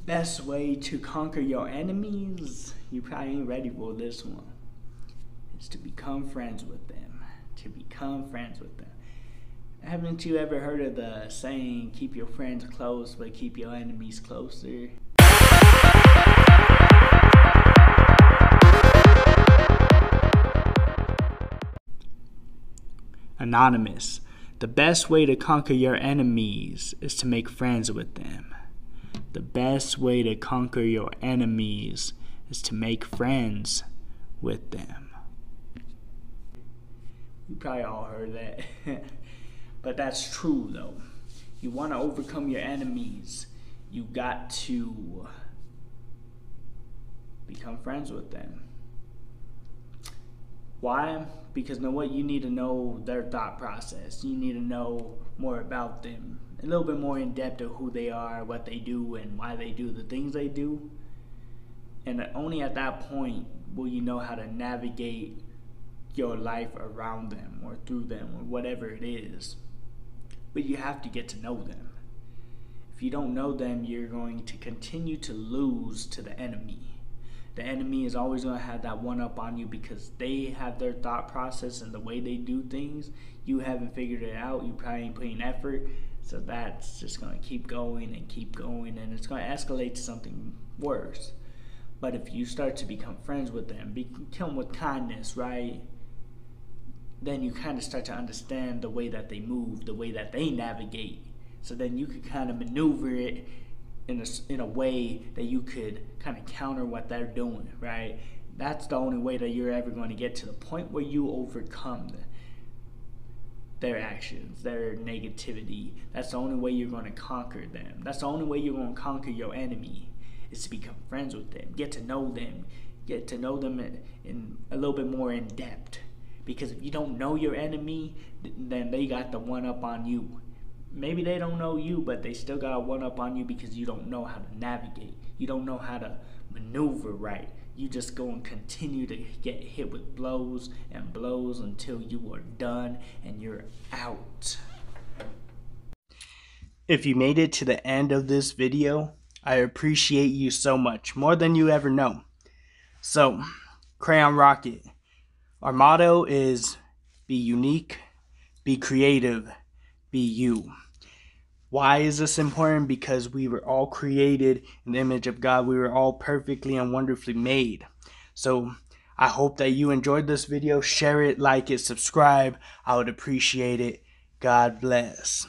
Best way to conquer your enemies, you probably ain't ready for this one, is to become friends with them. To become friends with them. Haven't you ever heard of the saying, keep your friends close, but keep your enemies closer? Anonymous. The best way to conquer your enemies is to make friends with them. The best way to conquer your enemies is to make friends with them. You probably all heard that. But that's true though. You want to overcome your enemies, you got to become friends with them. Why? Because know what? You need to know their thought process. You need to know more about them. A little bit more in depth of who they are, what they do, and why they do the things they do. And only at that point will you know how to navigate your life around them or through them or whatever it is. But you have to get to know them. If you don't know them, you're going to continue to lose to the enemy. The enemy is always going to have that one up on you because they have their thought process and the way they do things. You haven't figured it out. You probably ain't putting effort. So that's just going to keep going, and it's going to escalate to something worse. But if you start to become friends with them, kill them with kindness, right? Then you kind of start to understand the way that they move, the way that they navigate. So then you could kind of maneuver it in a way that you could kind of counter what they're doing, right? That's the only way that you're ever going to get to the point where you overcome their actions, their negativity. That's the only way you're going to conquer them. That's the only way you're going to conquer your enemy, is to become friends with them, get to know them in a little bit more in depth. Because if you don't know your enemy, then they got the one up on you. Maybe they don't know you, but they still got a one up on you because you don't know how to navigate. You don't know how to maneuver right. You just go and continue to get hit with blows and blows until you are done and you're out. If you made it to the end of this video, I appreciate you so much, more than you ever know. So, Crayon Rocket, our motto is be unique, be creative, be you. Why is this important? Because we were all created in the image of God. We were all perfectly and wonderfully made. So I hope that you enjoyed this video. Share it, like it, subscribe. I would appreciate it. God bless.